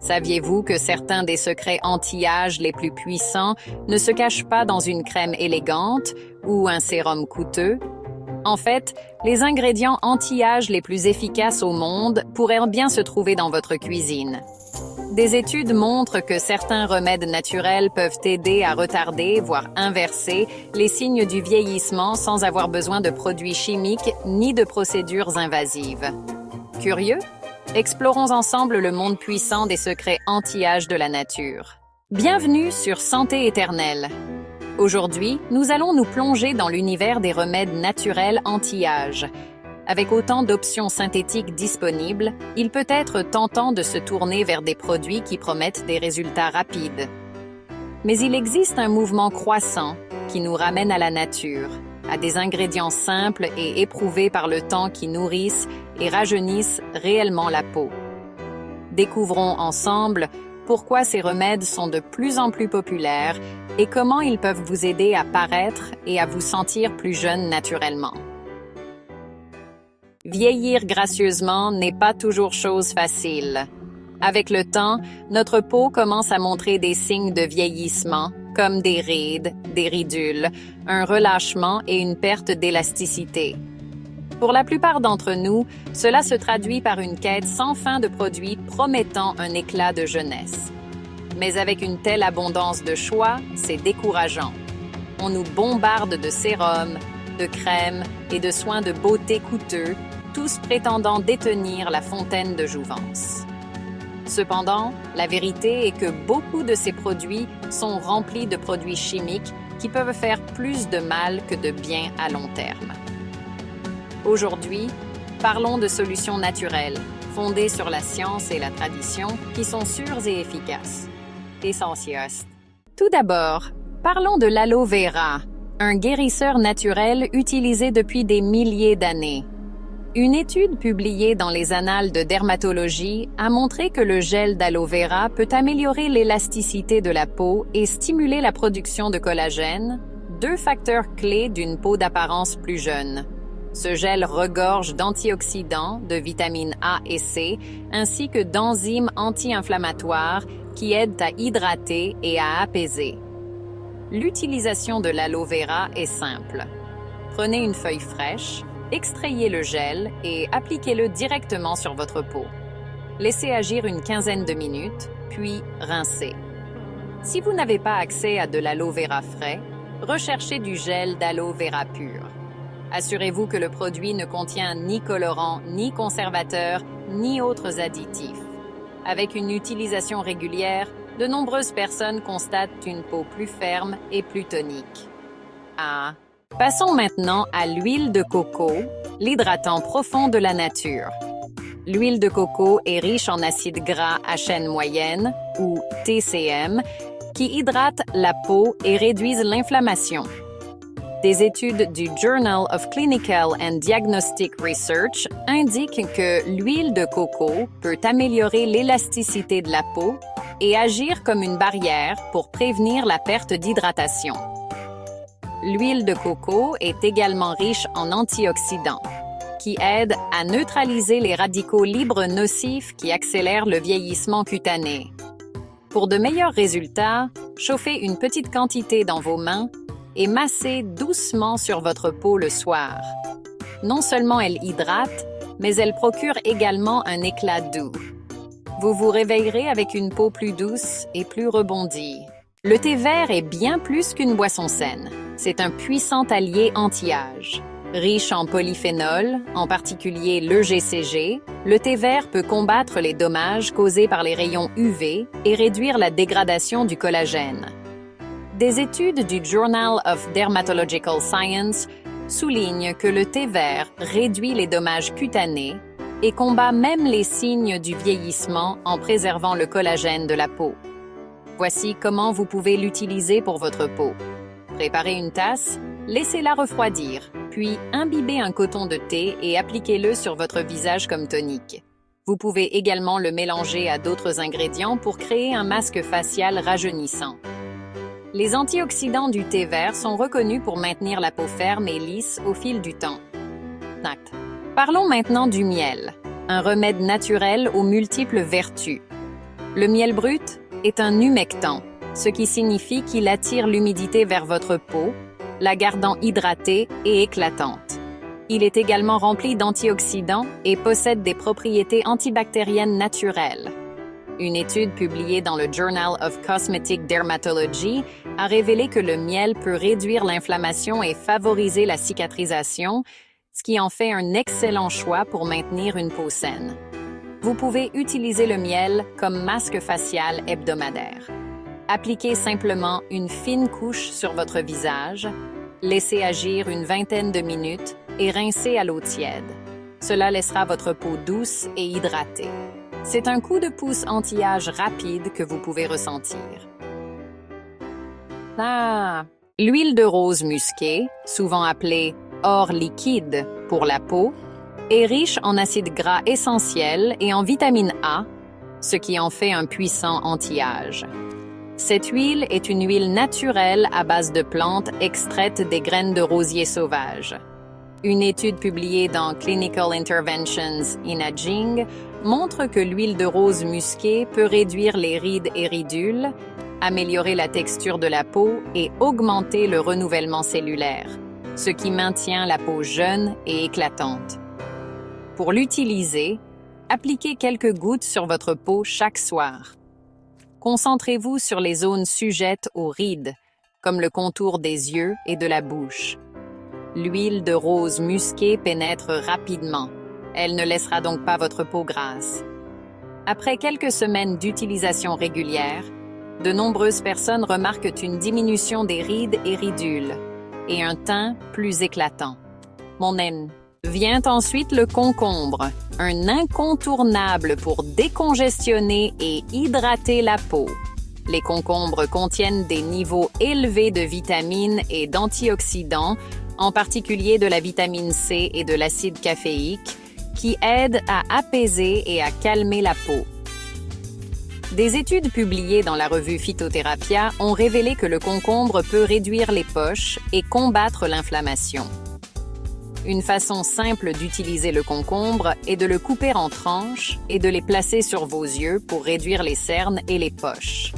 Saviez-vous que certains des secrets anti-âge les plus puissants ne se cachent pas dans une crème élégante ou un sérum coûteux? En fait, les ingrédients anti-âge les plus efficaces au monde pourraient bien se trouver dans votre cuisine. Des études montrent que certains remèdes naturels peuvent aider à retarder, voire inverser, les signes du vieillissement sans avoir besoin de produits chimiques ni de procédures invasives. Curieux? Explorons ensemble le monde puissant des secrets anti-âge de la nature. Bienvenue sur Santé éternelle. Aujourd'hui, nous allons nous plonger dans l'univers des remèdes naturels anti-âge. Avec autant d'options synthétiques disponibles, il peut être tentant de se tourner vers des produits qui promettent des résultats rapides. Mais il existe un mouvement croissant qui nous ramène à la nature, à des ingrédients simples et éprouvés par le temps qui nourrissent et rajeunissent réellement la peau. Découvrons ensemble pourquoi ces remèdes sont de plus en plus populaires et comment ils peuvent vous aider à paraître et à vous sentir plus jeune naturellement. Vieillir gracieusement n'est pas toujours chose facile. Avec le temps, notre peau commence à montrer des signes de vieillissement, comme des rides, des ridules, un relâchement et une perte d'élasticité. Pour la plupart d'entre nous, cela se traduit par une quête sans fin de produits promettant un éclat de jeunesse. Mais avec une telle abondance de choix, c'est décourageant. On nous bombarde de sérums, de crèmes et de soins de beauté coûteux, tous prétendant détenir la fontaine de jouvence. Cependant, la vérité est que beaucoup de ces produits sont remplis de produits chimiques qui peuvent faire plus de mal que de bien à long terme. Aujourd'hui, parlons de solutions naturelles, fondées sur la science et la tradition, qui sont sûres et efficaces. Essentielles. Tout d'abord, parlons de l'aloe vera, un guérisseur naturel utilisé depuis des milliers d'années. Une étude publiée dans les Annales de dermatologie a montré que le gel d'aloe vera peut améliorer l'élasticité de la peau et stimuler la production de collagène, deux facteurs clés d'une peau d'apparence plus jeune. Ce gel regorge d'antioxydants, de vitamines A et C, ainsi que d'enzymes anti-inflammatoires qui aident à hydrater et à apaiser. L'utilisation de l'aloe vera est simple. Prenez une feuille fraîche, extrayez le gel et appliquez-le directement sur votre peau. Laissez agir une quinzaine de minutes, puis rincez. Si vous n'avez pas accès à de l'aloe vera frais, recherchez du gel d'aloe vera pur. Assurez-vous que le produit ne contient ni colorant, ni conservateur, ni autres additifs. Avec une utilisation régulière, de nombreuses personnes constatent une peau plus ferme et plus tonique. Passons maintenant à l'huile de coco, l'hydratant profond de la nature. L'huile de coco est riche en acides gras à chaîne moyenne, ou TCM, qui hydratent la peau et réduisent l'inflammation. Des études du Journal of Clinical and Diagnostic Research indiquent que l'huile de coco peut améliorer l'élasticité de la peau et agir comme une barrière pour prévenir la perte d'hydratation. L'huile de coco est également riche en antioxydants, qui aident à neutraliser les radicaux libres nocifs qui accélèrent le vieillissement cutané. Pour de meilleurs résultats, chauffez une petite quantité dans vos mains et massez doucement sur votre peau le soir. Non seulement elle hydrate, mais elle procure également un éclat doux. Vous vous réveillerez avec une peau plus douce et plus rebondie. Le thé vert est bien plus qu'une boisson saine. C'est un puissant allié anti-âge. Riche en polyphénols, en particulier l'EGCG, le thé vert peut combattre les dommages causés par les rayons UV et réduire la dégradation du collagène. Des études du Journal of Dermatological Science soulignent que le thé vert réduit les dommages cutanés et combat même les signes du vieillissement en préservant le collagène de la peau. Voici comment vous pouvez l'utiliser pour votre peau. Préparez une tasse, laissez-la refroidir, puis imbibez un coton de thé et appliquez-le sur votre visage comme tonique. Vous pouvez également le mélanger à d'autres ingrédients pour créer un masque facial rajeunissant. Les antioxydants du thé vert sont reconnus pour maintenir la peau ferme et lisse au fil du temps. Parlons maintenant du miel, un remède naturel aux multiples vertus. Le miel brut est un humectant, ce qui signifie qu'il attire l'humidité vers votre peau, la gardant hydratée et éclatante. Il est également rempli d'antioxydants et possède des propriétés antibactériennes naturelles. Une étude publiée dans le Journal of Cosmetic Dermatology a révélé que le miel peut réduire l'inflammation et favoriser la cicatrisation, ce qui en fait un excellent choix pour maintenir une peau saine. Vous pouvez utiliser le miel comme masque facial hebdomadaire. Appliquez simplement une fine couche sur votre visage, laissez agir une vingtaine de minutes et rincez à l'eau tiède. Cela laissera votre peau douce et hydratée. C'est un coup de pouce anti-âge rapide que vous pouvez ressentir. L'huile de rose musquée, souvent appelée or liquide pour la peau, est riche en acides gras essentiels et en vitamine A, ce qui en fait un puissant anti-âge. Cette huile est une huile naturelle à base de plantes extraites des graines de rosier sauvage. Une étude publiée dans Clinical Interventions in Aging montre que l'huile de rose musquée peut réduire les rides et ridules, améliorer la texture de la peau et augmenter le renouvellement cellulaire, ce qui maintient la peau jeune et éclatante. Pour l'utiliser, appliquez quelques gouttes sur votre peau chaque soir. Concentrez-vous sur les zones sujettes aux rides, comme le contour des yeux et de la bouche. L'huile de rose musquée pénètre rapidement. Elle ne laissera donc pas votre peau grasse. Après quelques semaines d'utilisation régulière, de nombreuses personnes remarquent une diminution des rides et ridules et un teint plus éclatant. Vient ensuite le concombre, un incontournable pour décongestionner et hydrater la peau. Les concombres contiennent des niveaux élevés de vitamines et d'antioxydants, en particulier de la vitamine C et de l'acide caféique, qui aident à apaiser et à calmer la peau. Des études publiées dans la revue Phytotherapia ont révélé que le concombre peut réduire les poches et combattre l'inflammation. Une façon simple d'utiliser le concombre est de le couper en tranches et de les placer sur vos yeux pour réduire les cernes et les poches.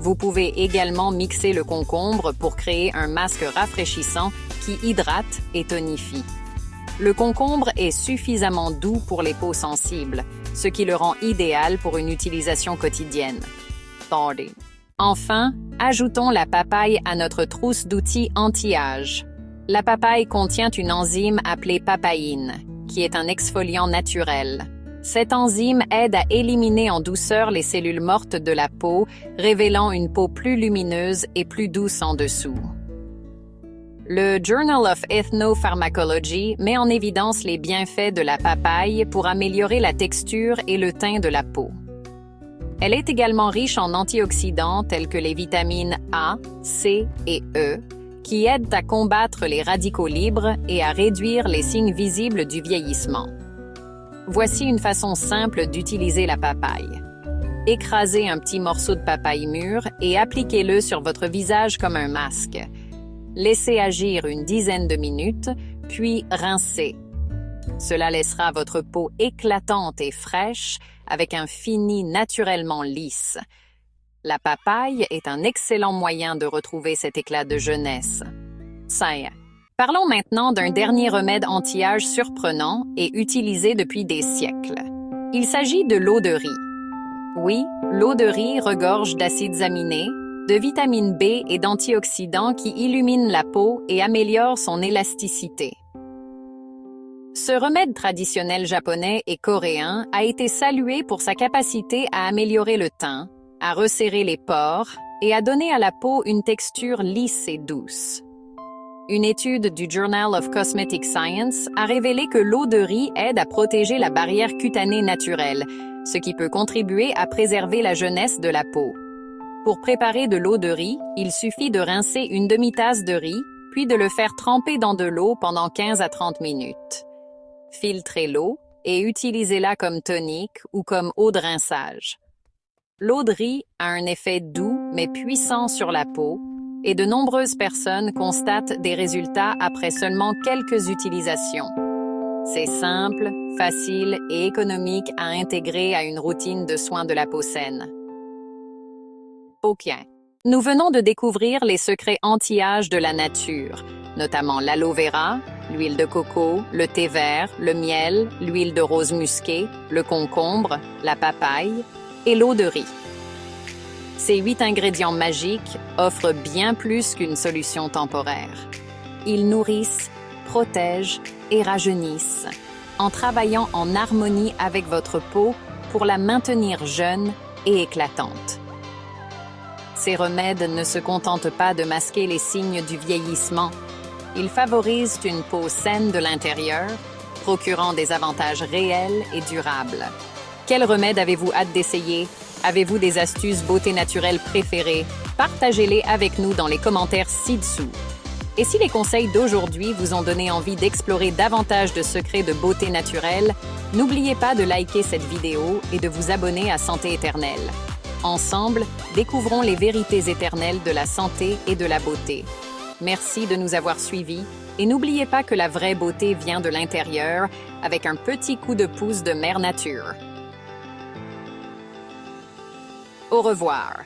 Vous pouvez également mixer le concombre pour créer un masque rafraîchissant qui hydrate et tonifie. Le concombre est suffisamment doux pour les peaux sensibles, ce qui le rend idéal pour une utilisation quotidienne. Enfin, ajoutons la papaye à notre trousse d'outils anti-âge. La papaye contient une enzyme appelée papaïne, qui est un exfoliant naturel. Cette enzyme aide à éliminer en douceur les cellules mortes de la peau, révélant une peau plus lumineuse et plus douce en dessous. Le Journal of Ethnopharmacology met en évidence les bienfaits de la papaye pour améliorer la texture et le teint de la peau. Elle est également riche en antioxydants tels que les vitamines A, C et E, qui aident à combattre les radicaux libres et à réduire les signes visibles du vieillissement. Voici une façon simple d'utiliser la papaye. Écrasez un petit morceau de papaye mûre et appliquez-le sur votre visage comme un masque. Laissez agir une dizaine de minutes, puis rincez. Cela laissera votre peau éclatante et fraîche avec un fini naturellement lisse. La papaye est un excellent moyen de retrouver cet éclat de jeunesse. Parlons maintenant d'un dernier remède anti-âge surprenant et utilisé depuis des siècles. Il s'agit de l'eau de riz. Oui, l'eau de riz regorge d'acides aminés, de vitamine B et d'antioxydants qui illuminent la peau et améliorent son élasticité. Ce remède traditionnel japonais et coréen a été salué pour sa capacité à améliorer le teint, à resserrer les pores et à donner à la peau une texture lisse et douce. Une étude du Journal of Cosmetic Science a révélé que l'eau de riz aide à protéger la barrière cutanée naturelle, ce qui peut contribuer à préserver la jeunesse de la peau. Pour préparer de l'eau de riz, il suffit de rincer une demi-tasse de riz, puis de le faire tremper dans de l'eau pendant 15 à 30 minutes. Filtrez l'eau et utilisez-la comme tonique ou comme eau de rinçage. L'eau de riz a un effet doux mais puissant sur la peau et de nombreuses personnes constatent des résultats après seulement quelques utilisations. C'est simple, facile et économique à intégrer à une routine de soins de la peau saine. Aucun. Nous venons de découvrir les secrets anti-âge de la nature, notamment l'aloe vera, l'huile de coco, le thé vert, le miel, l'huile de rose musquée, le concombre, la papaye et l'eau de riz. Ces 8 ingrédients magiques offrent bien plus qu'une solution temporaire. Ils nourrissent, protègent et rajeunissent, en travaillant en harmonie avec votre peau pour la maintenir jeune et éclatante. Ces remèdes ne se contentent pas de masquer les signes du vieillissement. Ils favorisent une peau saine de l'intérieur, procurant des avantages réels et durables. Quel remède avez-vous hâte d'essayer? Avez-vous des astuces beauté naturelle préférées? Partagez-les avec nous dans les commentaires ci-dessous. Et si les conseils d'aujourd'hui vous ont donné envie d'explorer davantage de secrets de beauté naturelle, n'oubliez pas de liker cette vidéo et de vous abonner à Santé Éternelle. Ensemble, découvrons les vérités éternelles de la santé et de la beauté. Merci de nous avoir suivis et n'oubliez pas que la vraie beauté vient de l'intérieur avec un petit coup de pouce de Mère Nature. Au revoir.